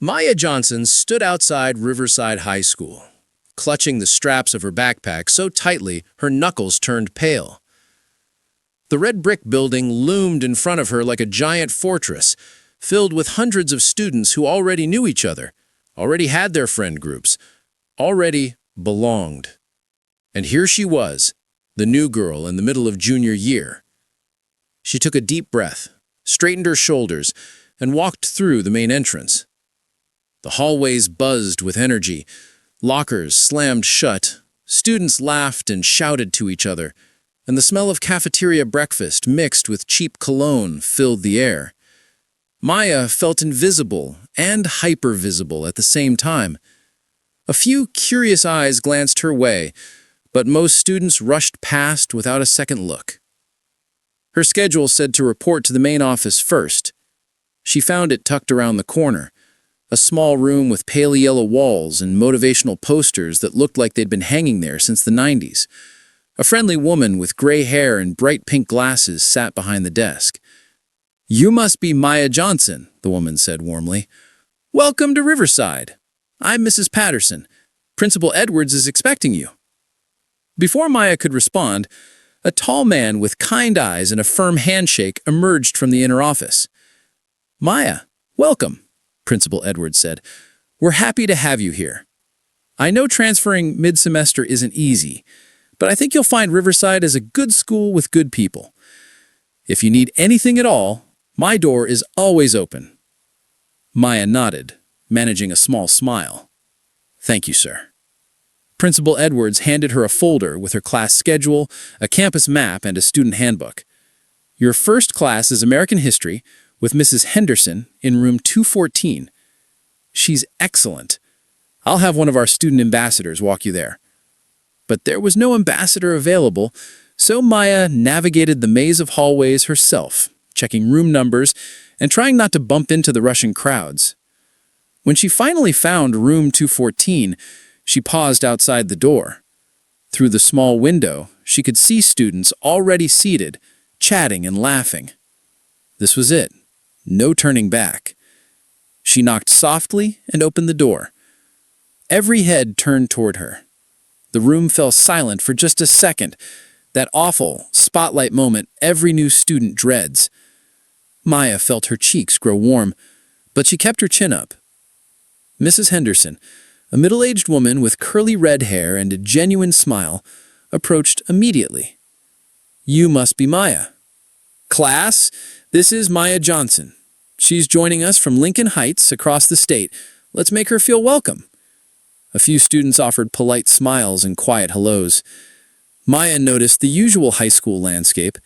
Maya Johnson stood outside Riverside High School, clutching the straps of her backpack so tightly her knuckles turned pale. The red brick building loomed in front of her like a giant fortress, filled with hundreds of students who already knew each other, already had their friend groups, already belonged. And here she was, the new girl in the middle of junior year. She took a deep breath, straightened her shoulders, and walked through the main entrance. The hallways buzzed with energy, lockers slammed shut, students laughed and shouted to each other, and the smell of cafeteria breakfast mixed with cheap cologne filled the air. Maya felt invisible and hyper-visible at the same time. A few curious eyes glanced her way, but most students rushed past without a second look. Her schedule said to report to the main office first. She found it tucked around the corner, a small room with pale yellow walls and motivational posters that looked like they'd been hanging there since the 90s. A friendly woman with gray hair and bright pink glasses sat behind the desk. "You must be Maya Johnson," the woman said warmly. "Welcome to Riverside. I'm Mrs. Patterson. Principal Edwards is expecting you." Before Maya could respond, a tall man with kind eyes and a firm handshake emerged from the inner office. "Maya, welcome," Principal Edwards said. "We're happy to have you here. I know transferring mid-semester isn't easy, but I think you'll find Riverside is a good school with good people. If you need anything at all, my door is always open." Maya nodded, managing a small smile. "Thank you, sir." Principal Edwards handed her a folder with her class schedule, a campus map, and a student handbook. "Your first class is American History with Mrs. Henderson in room 214. She's excellent. I'll have one of our student ambassadors walk you there." But there was no ambassador available, so Maya navigated the maze of hallways herself, checking room numbers and trying not to bump into the rushing crowds. When she finally found room 214, she paused outside the door. Through the small window, she could see students already seated, chatting and laughing. This was it. No turning back. She knocked softly and opened the door. Every head turned toward her. The room fell silent for just a second, that awful spotlight moment every new student dreads. Maya felt her cheeks grow warm, but she kept her chin up. Mrs. Henderson, a middle-aged woman with curly red hair and a genuine smile, approached immediately. "You must be Maya. Class, this is Maya Johnson. She's joining us from Lincoln Heights across the state. Let's make her feel welcome." A few students offered polite smiles and quiet hellos. Maya noticed the usual high school landscape.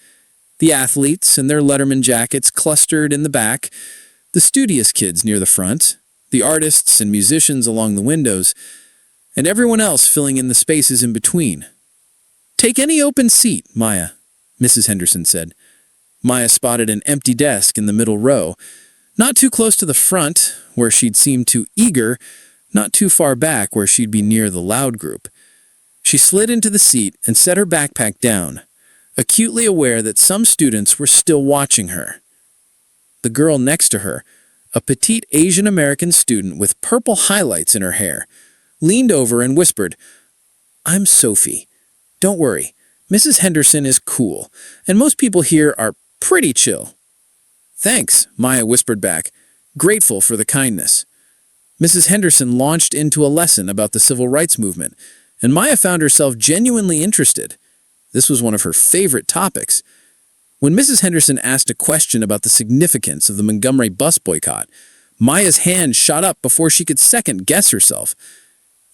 The athletes in their Letterman jackets clustered in the back, the studious kids near the front, the artists and musicians along the windows, and everyone else filling in the spaces in between. "Take any open seat, Maya," Mrs. Henderson said. Maya spotted an empty desk in the middle row, not too close to the front, where she'd seem too eager, not too far back where she'd be near the loud group. She slid into the seat and set her backpack down, acutely aware that some students were still watching her. The girl next to her, a petite Asian American student with purple highlights in her hair, leaned over and whispered, "I'm Sophie. Don't worry, Mrs. Henderson is cool, and most people here are pretty chill." "Thanks," Maya whispered back, grateful for the kindness. Mrs. Henderson launched into a lesson about the civil rights movement, and Maya found herself genuinely interested. This was one of her favorite topics. When Mrs. Henderson asked a question about the significance of the Montgomery bus boycott, Maya's hand shot up before she could second-guess herself.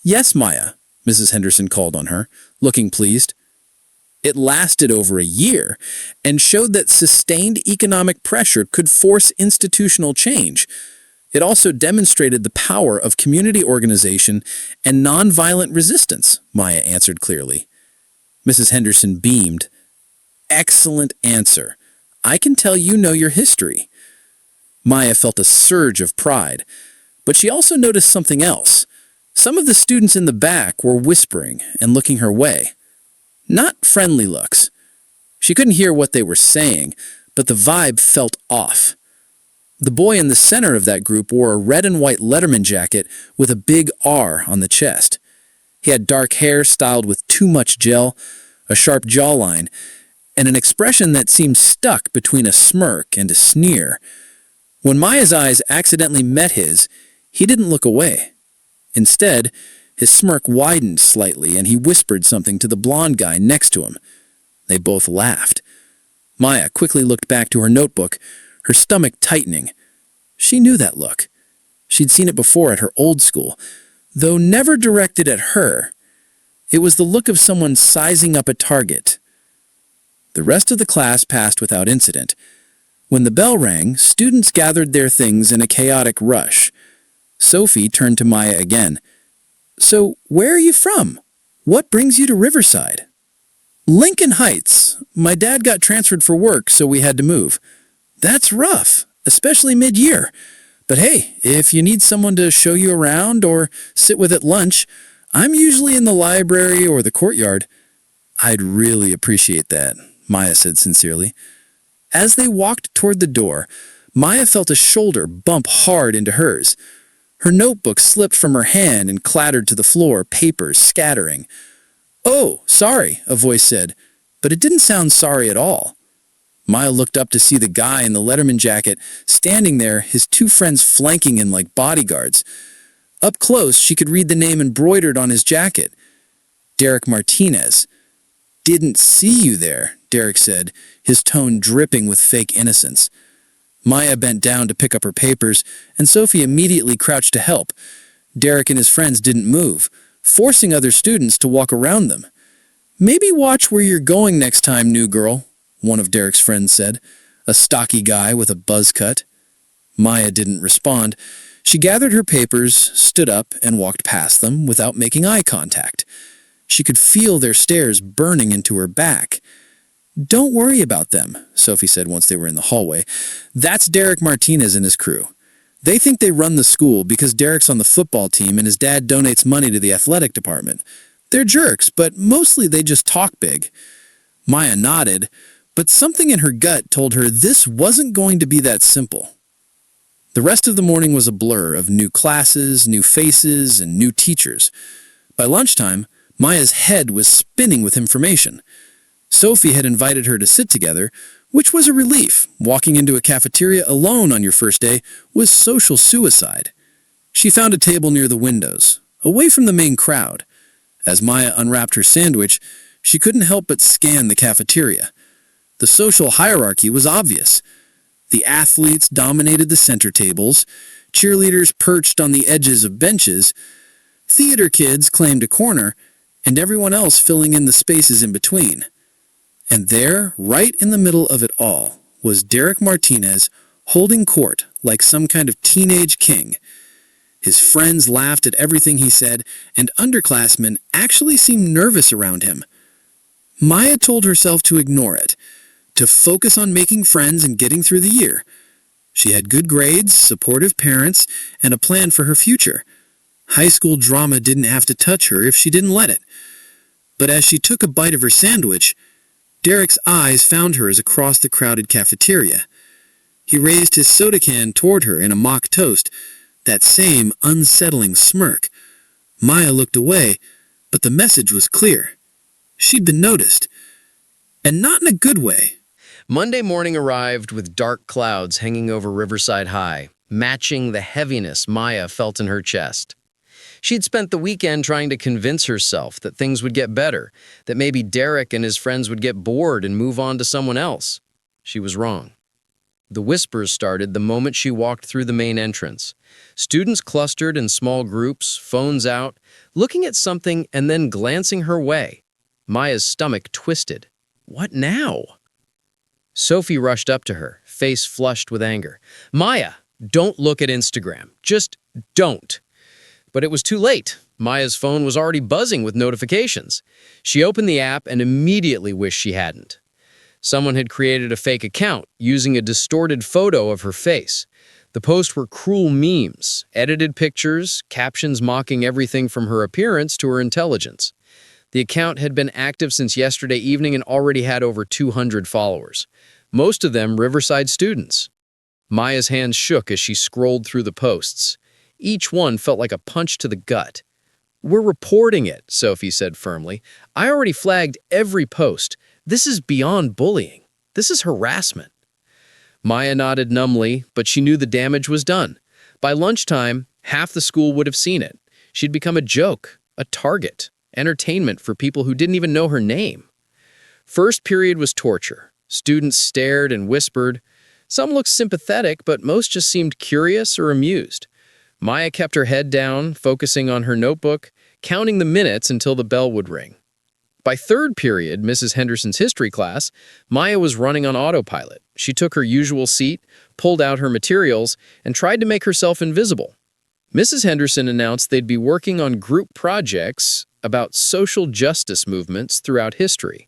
"Yes, Maya," Mrs. Henderson called on her, looking pleased. It lasted over a year and showed that sustained economic pressure could force institutional change. It also demonstrated the power of community organization and nonviolent resistance, Maya answered clearly. Mrs. Henderson beamed. "Excellent answer. I can tell you know your history." Maya felt a surge of pride, but she also noticed something else. Some of the students in the back were whispering and looking her way. Not friendly looks. She couldn't hear what they were saying, but the vibe felt off. The boy in the center of that group wore a red and white Letterman jacket with a big R on the chest. He had dark hair styled with too much gel, a sharp jawline, and an expression that seemed stuck between a smirk and a sneer. When Maya's eyes accidentally met his, he didn't look away. Instead, his smirk widened slightly and he whispered something to the blonde guy next to him. They both laughed. Maya quickly looked back to her notebook, her stomach tightening. She knew that look. She'd seen it before at her old school, though never directed at her. It was the look of someone sizing up a target. The rest of the class passed without incident. When the bell rang, students gathered their things in a chaotic rush. Sophie turned to Maya again. "So, where are you from? What brings you to Riverside?" "Lincoln Heights. My dad got transferred for work, so we had to move." "That's rough, especially mid-year. But hey, if you need someone to show you around or sit with at lunch, I'm usually in the library or the courtyard." "I'd really appreciate that," Maya said sincerely. As they walked toward the door, Maya felt a shoulder bump hard into hers. Her notebook slipped from her hand and clattered to the floor, papers scattering. "Oh, sorry," a voice said, but it didn't sound sorry at all. Maya looked up to see the guy in the Letterman jacket standing there, his two friends flanking him like bodyguards. Up close, she could read the name embroidered on his jacket. Derek Martinez. "Didn't see you there," Derek said, his tone dripping with fake innocence. Maya bent down to pick up her papers, and Sophie immediately crouched to help. Derek and his friends didn't move, forcing other students to walk around them. "Maybe watch where you're going next time, new girl," one of Derek's friends said, a stocky guy with a buzz cut. Maya didn't respond. She gathered her papers, stood up, and walked past them without making eye contact. She could feel their stares burning into her back. "Don't worry about them," Sophie said once they were in the hallway. "That's Derek Martinez and his crew. They think they run the school because Derek's on the football team and his dad donates money to the athletic department. They're jerks, but mostly they just talk big." Maya nodded, but something in her gut told her this wasn't going to be that simple. The rest of the morning was a blur of new classes, new faces, and new teachers. By lunchtime, Maya's head was spinning with information. Sophie had invited her to sit together, which was a relief. Walking into a cafeteria alone on your first day was social suicide. She found a table near the windows, away from the main crowd. As Maya unwrapped her sandwich, she couldn't help but scan the cafeteria. The social hierarchy was obvious. The athletes dominated the center tables, cheerleaders perched on the edges of benches, theater kids claimed a corner, and everyone else filling in the spaces in between. And there, right in the middle of it all, was Derek Martinez holding court like some kind of teenage king. His friends laughed at everything he said, and underclassmen actually seemed nervous around him. Maya told herself to ignore it, to focus on making friends and getting through the year. She had good grades, supportive parents, and a plan for her future. High school drama didn't have to touch her if she didn't let it. But as she took a bite of her sandwich, Derek's eyes found hers across the crowded cafeteria. He raised his soda can toward her in a mock toast, that same unsettling smirk. Maya looked away, but the message was clear. She'd been noticed, and not in a good way. Monday morning arrived with dark clouds hanging over Riverside High, matching the heaviness Maya felt in her chest. She'd spent the weekend trying to convince herself that things would get better, that maybe Derek and his friends would get bored and move on to someone else. She was wrong. The whispers started the moment she walked through the main entrance. Students clustered in small groups, phones out, looking at something and then glancing her way. Maya's stomach twisted. What now? Sophie rushed up to her, face flushed with anger. "Maya, don't look at Instagram. Just don't." But it was too late. Maya's phone was already buzzing with notifications. She opened the app and immediately wished she hadn't. Someone had created a fake account using a distorted photo of her face. The posts were cruel memes, edited pictures, captions mocking everything from her appearance to her intelligence. The account had been active since yesterday evening and already had over 200 followers, most of them Riverside students. Maya's hands shook as she scrolled through the posts. Each one felt like a punch to the gut. "We're reporting it," Sophie said firmly. "I already flagged every post. This is beyond bullying. This is harassment." Maya nodded numbly, but she knew the damage was done. By lunchtime, half the school would have seen it. She'd become a joke, a target, entertainment for people who didn't even know her name. First period was torture. Students stared and whispered. Some looked sympathetic, but most just seemed curious or amused. Maya kept her head down, focusing on her notebook, counting the minutes until the bell would ring. By third period, Mrs. Henderson's history class, Maya was running on autopilot. She took her usual seat, pulled out her materials, and tried to make herself invisible. Mrs. Henderson announced they'd be working on group projects about social justice movements throughout history.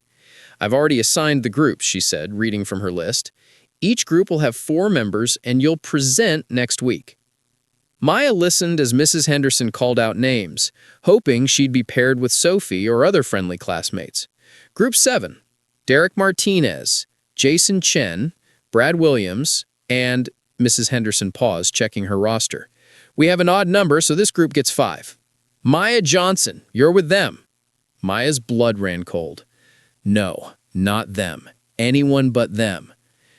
"I've already assigned the groups," she said, reading from her list. "Each group will have 4 members, and you'll present next week." Maya listened as Mrs. Henderson called out names, hoping she'd be paired with Sophie or other friendly classmates. Group 7, Derek Martinez, Jason Chen, Brad Williams, and Mrs. Henderson paused, checking her roster. "We have an odd number, so this group gets 5. Maya Johnson, you're with them." Maya's blood ran cold. No, not them. Anyone but them.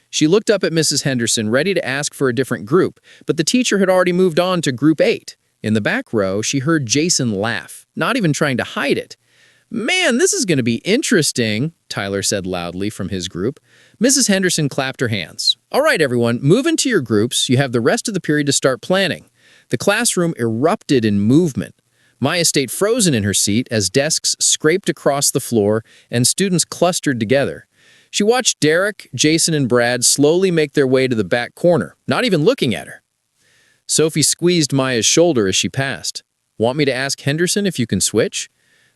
She looked up at Mrs. Henderson, ready to ask for a different group, but the teacher had already moved on to Group 8. In the back row, she heard Jason laugh, not even trying to hide it. "Man, this is going to be interesting," Tyler said loudly from his group. Mrs. Henderson clapped her hands. "All right, everyone, move into your groups. You have the rest of the period to start planning." The classroom erupted in movement. Maya stayed frozen in her seat as desks scraped across the floor and students clustered together. She watched Derek, Jason, and Brad slowly make their way to the back corner, not even looking at her. Sophie squeezed Maya's shoulder as she passed. "Want me to ask Henderson if you can switch?"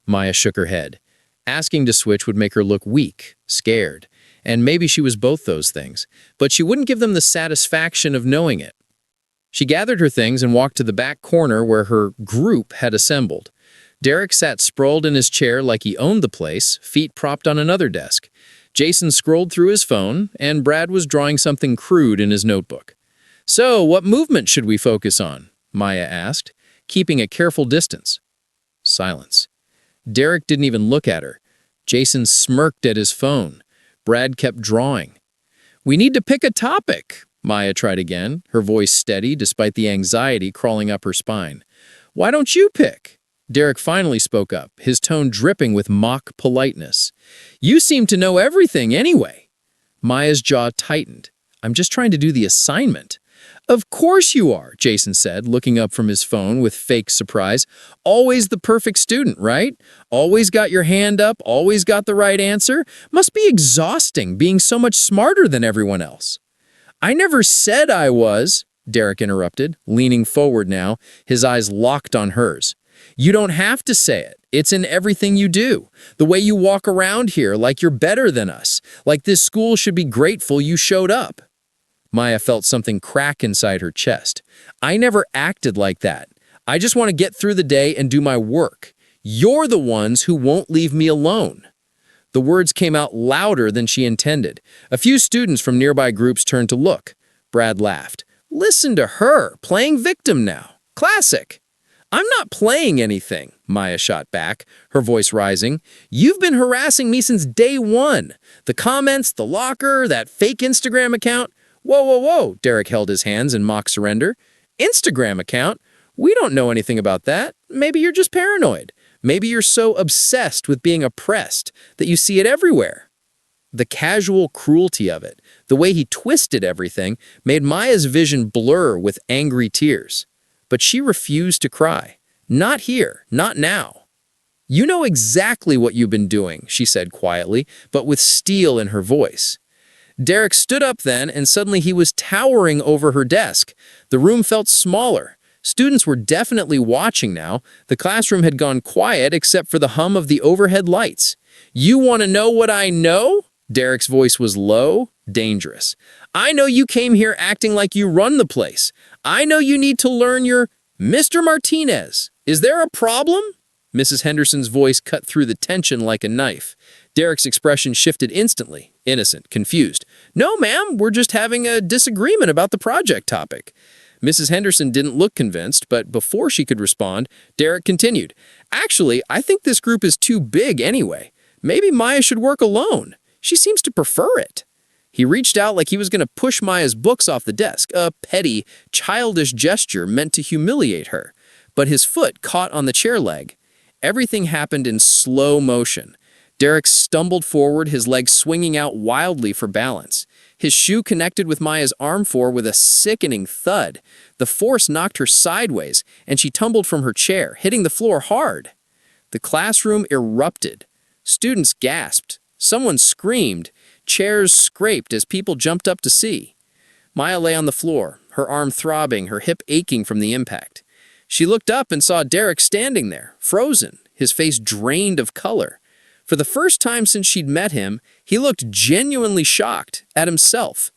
Maya shook her head. Asking to switch would make her look weak, scared, and maybe she was both those things, but she wouldn't give them the satisfaction of knowing it. She gathered her things and walked to the back corner where her group had assembled. Derek sat sprawled in his chair like he owned the place, feet propped on another desk. Jason scrolled through his phone, and Brad was drawing something crude in his notebook. "So, what movement should we focus on?" Maya asked, keeping a careful distance. Silence. Derek didn't even look at her. Jason smirked at his phone. Brad kept drawing. "We need to pick a topic," Maya tried again, her voice steady despite the anxiety crawling up her spine. "Why don't you pick?" Derek finally spoke up, his tone dripping with mock politeness. "You seem to know everything anyway." Maya's jaw tightened. "I'm just trying to do the assignment." "Of course you are," Jason said, looking up from his phone with fake surprise. "Always the perfect student, right? Always got your hand up, always got the right answer. Must be exhausting being so much smarter than everyone else." "I never said I was," Derek interrupted, leaning forward now, his eyes locked on hers. "You don't have to say it. It's in everything you do. The way you walk around here like you're better than us, like this school should be grateful you showed up." Maya felt something crack inside her chest. "I never acted like that. I just want to get through the day and do my work. You're the ones who won't leave me alone." The words came out louder than she intended. A few students from nearby groups turned to look. Brad laughed. "Listen to her, playing victim now. Classic." "I'm not playing anything," Maya shot back, her voice rising. "You've been harassing me since day one. The comments, the locker, that fake Instagram account." "Whoa, whoa, whoa," Derek held his hands in mock surrender. "Instagram account? We don't know anything about that. Maybe you're just paranoid. Maybe you're so obsessed with being oppressed that you see it everywhere." The casual cruelty of it, the way he twisted everything, made Maya's vision blur with angry tears. But she refused to cry. "Not here, not now." "You know exactly what you've been doing," she said quietly, but with steel in her voice. Derek stood up then, and suddenly he was towering over her desk. The room felt smaller. Students were definitely watching now. The classroom had gone quiet except for the hum of the overhead lights. "You want to know what I know?" Derek's voice was low, dangerous. "I know you came here acting like you run the place. I know you need to learn your—" "Mr. Martinez, is there a problem?" Mrs. Henderson's voice cut through the tension like a knife. Derek's expression shifted instantly, innocent, confused. "No, ma'am, we're just having a disagreement about the project topic." Mrs. Henderson didn't look convinced, but before she could respond, Derek continued, "Actually, I think this group is too big anyway. Maybe Maya should work alone. She seems to prefer it." He reached out like he was going to push Maya's books off the desk, a petty, childish gesture meant to humiliate her. But his foot caught on the chair leg. Everything happened in slow motion. Derek stumbled forward, his leg swinging out wildly for balance. His shoe connected with Maya's arm floor with a sickening thud. The force knocked her sideways, and she tumbled from her chair, hitting the floor hard. The classroom erupted. Students gasped. Someone screamed. Chairs scraped as people jumped up to see. Maya lay on the floor, her arm throbbing, her hip aching from the impact. She looked up and saw Derek standing there, frozen, his face drained of color. For the first time since she'd met him, he looked genuinely shocked at himself.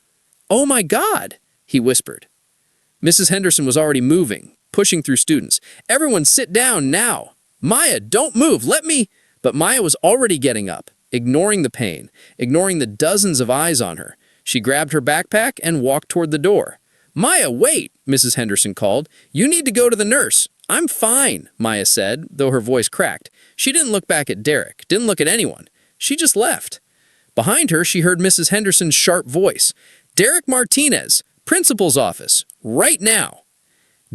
"Oh my God," he whispered. Mrs. Henderson was already moving, pushing through students. "Everyone sit down now. Maya, don't move, let me—" But Maya was already getting up, ignoring the pain, ignoring the dozens of eyes on her. She grabbed her backpack and walked toward the door. "Maya, wait," Mrs. Henderson called. "You need to go to the nurse." "I'm fine," Maya said, though her voice cracked. She didn't look back at Derek, didn't look at anyone. She just left. Behind her, she heard Mrs. Henderson's sharp voice. "Derek Martinez, principal's office, right now."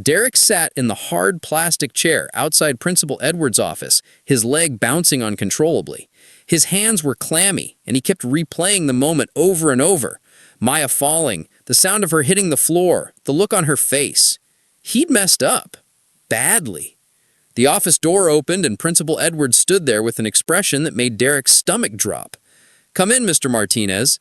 Derek sat in the hard plastic chair outside Principal Edwards' office, his leg bouncing uncontrollably. His hands were clammy, and he kept replaying the moment over and over. Maya falling, the sound of her hitting the floor, the look on her face. He'd messed up. Badly. The office door opened and Principal Edwards stood there with an expression that made Derek's stomach drop. "Come in, Mr. Martinez."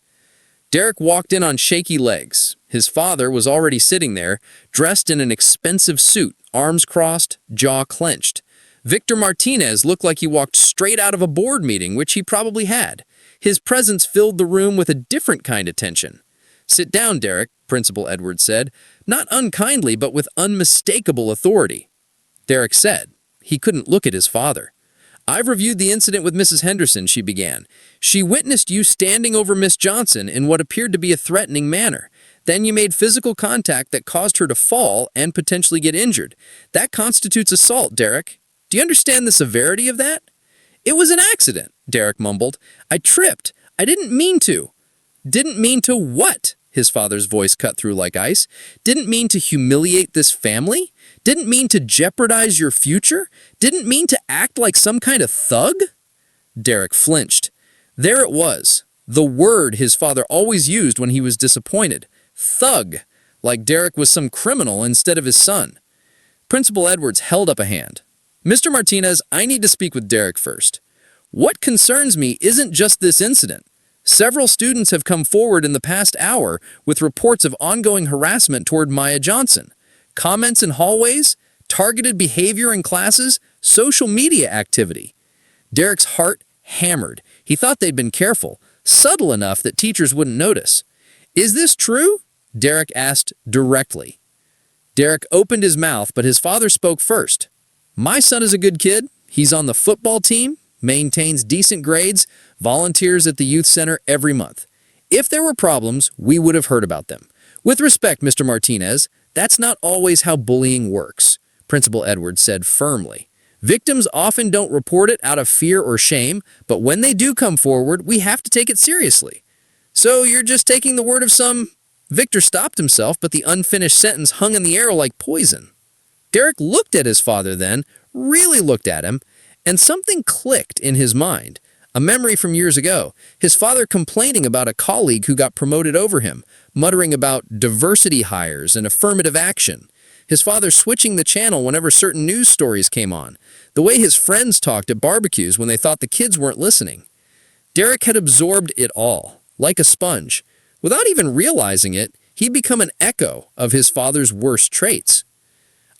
Derek walked in on shaky legs. His father was already sitting there, dressed in an expensive suit, arms crossed, jaw clenched. Victor Martinez looked like he walked straight out of a board meeting, which he probably had. His presence filled the room with a different kind of tension. "Sit down, Derek," Principal Edwards said, not unkindly but with unmistakable authority. Derek said. He couldn't look at his father. "I've reviewed the incident with Mrs. Henderson," she began. "She witnessed you standing over Miss Johnson in what appeared to be a threatening manner. Then you made physical contact that caused her to fall and potentially get injured. That constitutes assault, Derek. Do you understand the severity of that?" "It was an accident," Derek mumbled. "I tripped. I didn't mean to." "Didn't mean to what?" His father's voice cut through like ice. "Didn't mean to humiliate this family? Didn't mean to jeopardize your future? Didn't mean to act like some kind of thug?" Derek flinched. There it was, the word his father always used when he was disappointed. Thug, like Derek was some criminal instead of his son. Principal Edwards held up a hand. "Mr. Martinez, I need to speak with Derek first. What concerns me isn't just this incident. Several students have come forward in the past hour with reports of ongoing harassment toward Maya Johnson. Comments in hallways, targeted behavior in classes, social media activity." Derek's heart hammered. He thought they'd been careful, subtle enough that teachers wouldn't notice. "Is this true?" Derek asked directly. Derek opened his mouth, but his father spoke first. "My son is a good kid. He's on the football team, maintains decent grades, volunteers at the youth center every month. If there were problems, we would have heard about them. With respect, Mr. Martinez, that's not always how bullying works," Principal Edwards said firmly. "Victims often don't report it out of fear or shame, but when they do come forward, we have to take it seriously." "So you're just taking the word of some—" Victor stopped himself, but the unfinished sentence hung in the air like poison. Derek looked at his father then, really looked at him, and something clicked in his mind. A memory from years ago, his father complaining about a colleague who got promoted over him, muttering about diversity hires and affirmative action. His father switching the channel whenever certain news stories came on. The way his friends talked at barbecues when they thought the kids weren't listening. Derek had absorbed it all, like a sponge. Without even realizing it, he'd become an echo of his father's worst traits.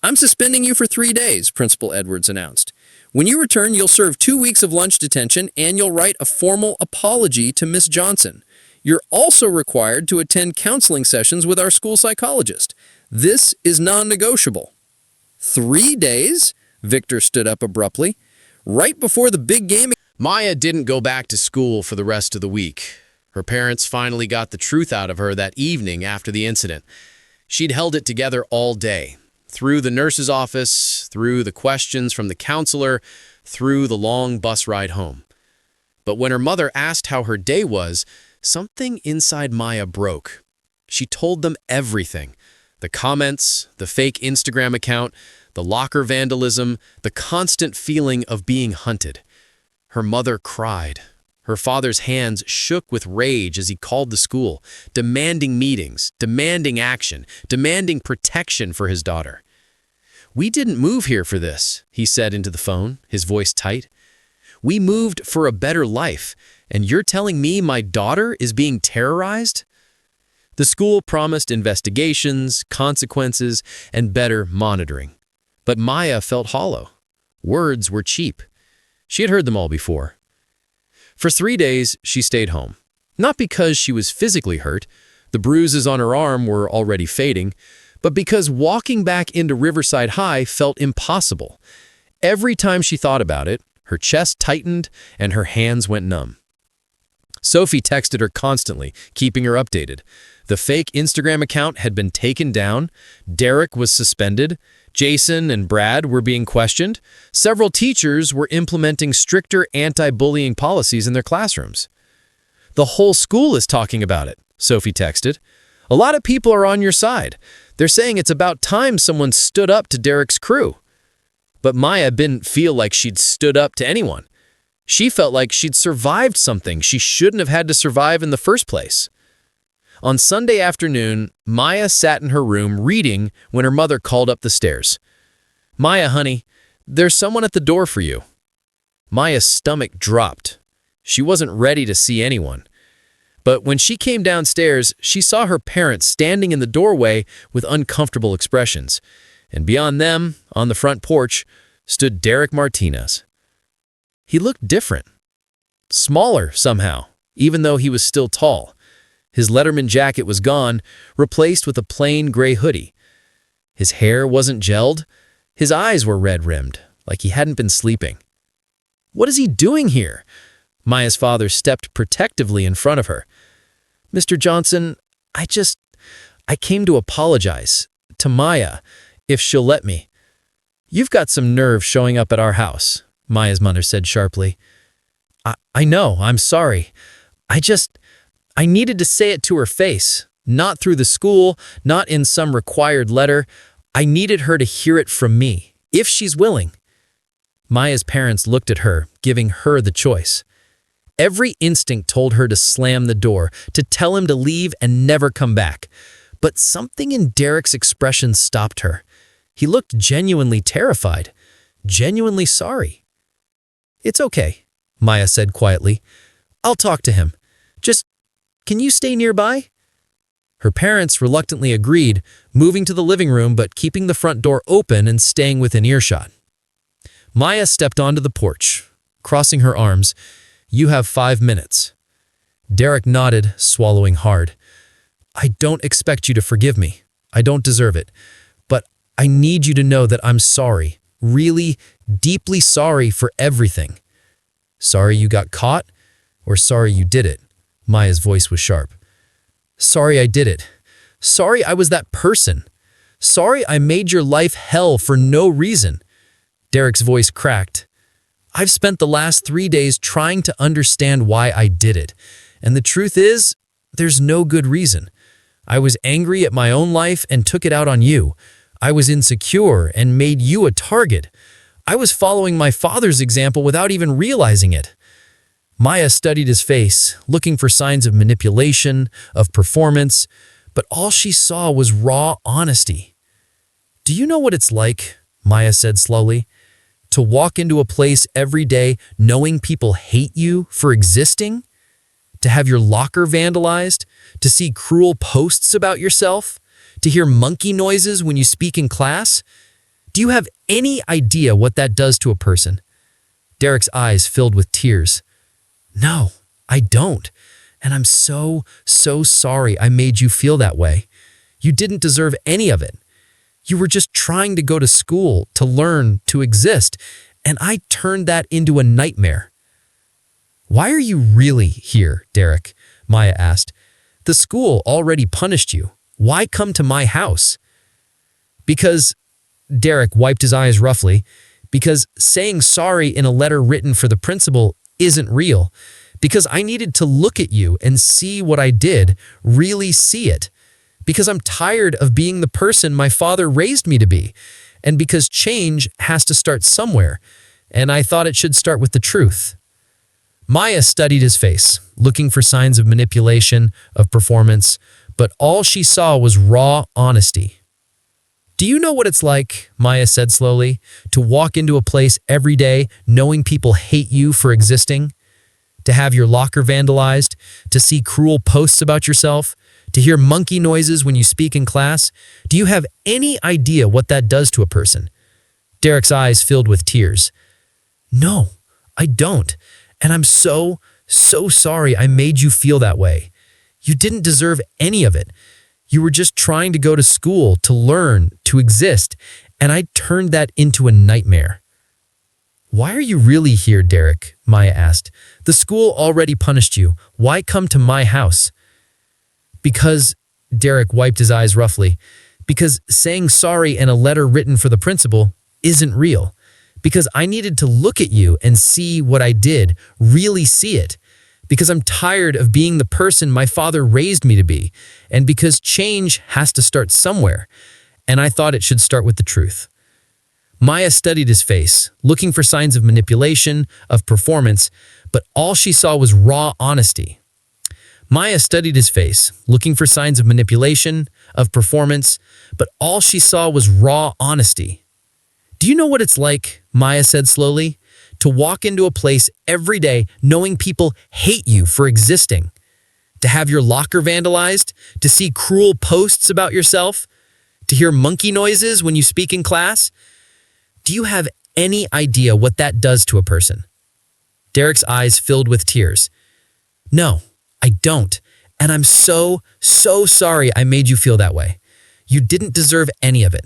"I'm suspending you for 3 days," Principal Edwards announced. "When you return, you'll serve 2 weeks of lunch detention and you'll write a formal apology to Miss Johnson. You're also required to attend counseling sessions with our school psychologist. This is non-negotiable." 3 days? Victor stood up abruptly. "Right before the big game." Maya didn't go back to school for the rest of the week. Her parents finally got the truth out of her that evening after the incident. She'd held it together all day, through the nurse's office, through the questions from the counselor, through the long bus ride home. But when her mother asked how her day was, something inside Maya broke. She told them everything. The comments, the fake Instagram account, the locker vandalism, the constant feeling of being hunted. Her mother cried. Her father's hands shook with rage as he called the school, demanding meetings, demanding action, demanding protection for his daughter. "We didn't move here for this," he said into the phone, his voice tight. "We moved for a better life, and you're telling me my daughter is being terrorized?" The school promised investigations, consequences, and better monitoring. But Maya felt hollow. Words were cheap. She had heard them all before. For 3 days, she stayed home. Not because she was physically hurt, the bruises on her arm were already fading, but because walking back into Riverside High felt impossible. Every time she thought about it, her chest tightened and her hands went numb. Sophie texted her constantly, keeping her updated. The fake Instagram account had been taken down, Derek was suspended, Jason and Brad were being questioned, several teachers were implementing stricter anti-bullying policies in their classrooms. "The whole school is talking about it," Sophie texted. "A lot of people are on your side. They're saying it's about time someone stood up to Derek's crew." But Maya didn't feel like she'd stood up to anyone. She felt like she'd survived something she shouldn't have had to survive in the first place. On Sunday afternoon, Maya sat in her room reading when her mother called up the stairs. "Maya, honey, there's someone at the door for you." Maya's stomach dropped. She wasn't ready to see anyone. But when she came downstairs, she saw her parents standing in the doorway with uncomfortable expressions. And beyond them, on the front porch, stood Derek Martinez. He looked different. Smaller somehow, even though he was still tall. His Letterman jacket was gone, replaced with a plain gray hoodie. His hair wasn't gelled. His eyes were red-rimmed, like he hadn't been sleeping. "What is he doing here?" Maya's father stepped protectively in front of her. "Mr. Johnson, I came to apologize. To Maya, if she'll let me." "You've got some nerve showing up at our house," Maya's mother said sharply. I know, I'm sorry. I needed to say it to her face, not through the school, not in some required letter. I needed her to hear it from me, if she's willing." Maya's parents looked at her, giving her the choice. Every instinct told her to slam the door, to tell him to leave and never come back. But something in Derek's expression stopped her. He looked genuinely terrified, genuinely sorry. "It's okay," Maya said quietly. "I'll talk to him. Just, can you stay nearby?" Her parents reluctantly agreed, moving to the living room but keeping the front door open and staying within earshot. Maya stepped onto the porch, crossing her arms. "You have 5 minutes." Derek nodded, swallowing hard. "I don't expect you to forgive me. I don't deserve it. But I need you to know that I'm sorry, really, deeply sorry for everything." "Sorry you got caught? Or sorry you did it?" Maya's voice was sharp. "Sorry I did it. Sorry I was that person. Sorry I made your life hell for no reason." Derek's voice cracked. "I've spent the last 3 days trying to understand why I did it. And the truth is, there's no good reason. I was angry at my own life and took it out on you. I was insecure and made you a target. I was following my father's example without even realizing it." Maya studied his face, looking for signs of manipulation, of performance, but all she saw was raw honesty. "Do you know what it's like," Maya said slowly, "to walk into a place every day knowing people hate you for existing? To have your locker vandalized? To see cruel posts about yourself? To hear monkey noises when you speak in class? Do you have any idea what that does to a person?" Derek's eyes filled with tears. "No, I don't. And I'm so sorry I made you feel that way. You didn't deserve any of it. You were just trying to go to school, to learn, to exist, and I turned that into a nightmare." "Why are you really here, Derek?" Maya asked. The school already punished you. Why come to my house? Because, Derek wiped his eyes roughly, because saying sorry in a letter written for the principal isn't real. Because I needed to look at you and see what I did, really see it. Because I'm tired of being the person my father raised me to be. And because change has to start somewhere. And I thought it should start with the truth. Maya studied his face, looking for signs of manipulation, of performance, but all she saw was raw honesty. Do you know what it's like, Maya said slowly, to walk into a place every day knowing people hate you for existing? To have your locker vandalized? To see cruel posts about yourself? To hear monkey noises when you speak in class? Do you have any idea what that does to a person? Derek's eyes filled with tears. No, I don't. And I'm so sorry I made you feel that way. You didn't deserve any of it. You were just trying to go to school, to learn, to exist, and I turned that into a nightmare. Why are you really here, Derek? Maya asked. The school already punished you. Why come to my house? Because, Derek wiped his eyes roughly, because saying sorry in a letter written for the principal isn't real. Because I needed to look at you and see what I did, really see it. Because I'm tired of being the person my father raised me to be. And because change has to start somewhere. And I thought it should start with the truth. Maya studied his face, looking for signs of manipulation, of performance, but all she saw was raw honesty. Maya studied his face, looking for signs of manipulation, of performance, but all she saw was raw honesty. Do you know what it's like, Maya said slowly, to walk into a place every day knowing people hate you for existing? To have your locker vandalized? To see cruel posts about yourself? To hear monkey noises when you speak in class? Do you have any idea what that does to a person? Derek's eyes filled with tears. No, I don't. And I'm so sorry I made you feel that way. You didn't deserve any of it.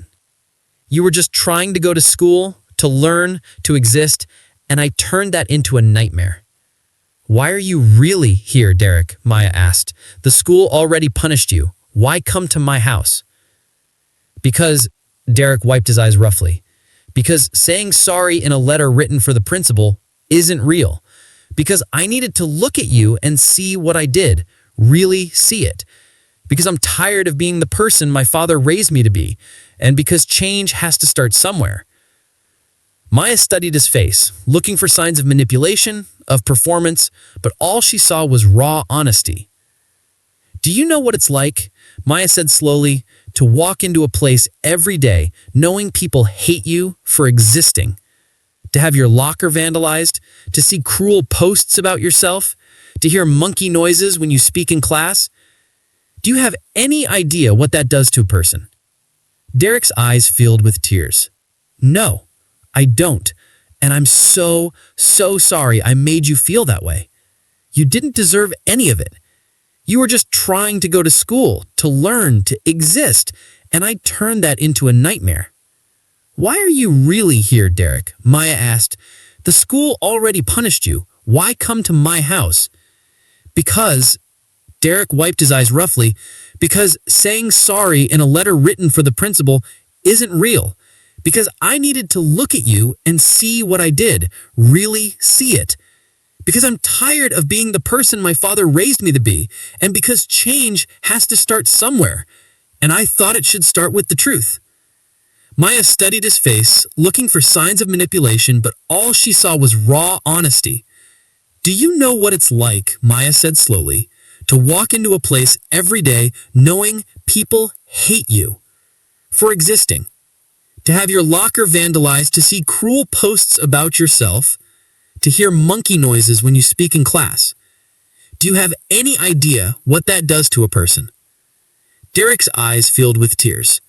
You were just trying to go to school, to learn, to exist, and I turned that into a nightmare. Why are you really here, Derek? Maya asked. The school already punished you. Why come to my house? Because, Derek wiped his eyes roughly, because saying sorry in a letter written for the principal isn't real. Because I needed to look at you and see what I did, really see it. Because I'm tired of being the person my father raised me to be, and because change has to start somewhere. Maya studied his face, looking for signs of manipulation, of performance, but all she saw was raw honesty. Do you know what it's like, Maya said slowly, to walk into a place every day knowing people hate you for existing? To have your locker vandalized? To see cruel posts about yourself? To hear monkey noises when you speak in class? Do you have any idea what that does to a person? Derek's eyes filled with tears. No, I don't. And I'm so sorry I made you feel that way. You didn't deserve any of it. You were just trying to go to school, to learn, to exist, and I turned that into a nightmare. Why are you really here, Derek? Maya asked. The school already punished you. Why come to my house? Because, Derek wiped his eyes roughly, because saying sorry in a letter written for the principal isn't real. Because I needed to look at you and see what I did, really see it. Because I'm tired of being the person my father raised me to be, and because change has to start somewhere, and I thought it should start with the truth. Maya studied his face, looking for signs of manipulation, but all she saw was raw honesty. Do you know what it's like, Maya said slowly, to walk into a place every day knowing people hate you for existing? To have your locker vandalized, to see cruel posts about yourself, to hear monkey noises when you speak in class. Do you have any idea what that does to a person? Derek's eyes filled with tears.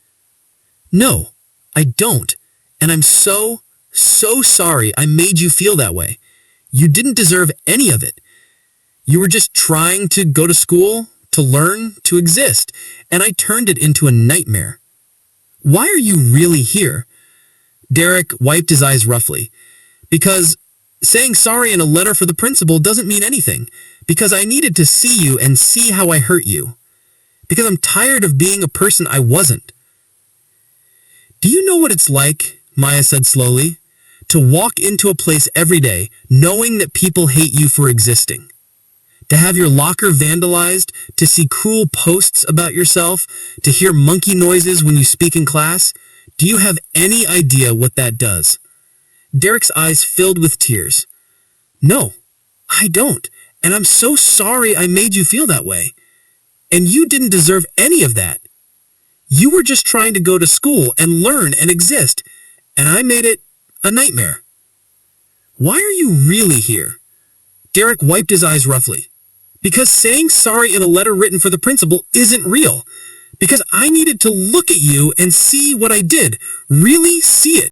No, I don't. And I'm so sorry I made you feel that way. You didn't deserve any of it. You were just trying to go to school, to learn, to exist, and I turned it into a nightmare. Why are you really here? Derek wiped his eyes roughly. Because, Saying sorry in a letter for the principal doesn't mean anything, because I needed to see you and see how I hurt you. Because I'm tired of being a person I wasn't. Do you know what it's like, Maya said slowly, to walk into a place every day knowing that people hate you for existing? To have your locker vandalized, to see cruel posts about yourself, to hear monkey noises when you speak in class? Do you have any idea what that does? Derek's eyes filled with tears. No, I don't, and I'm so sorry I made you feel that way. And you didn't deserve any of that. You were just trying to go to school and learn and exist, and I made it a nightmare. Why are you really here? Derek wiped his eyes roughly. Because saying sorry in a letter written for the principal isn't real. Because I needed to look at you and see what I did. Really see it.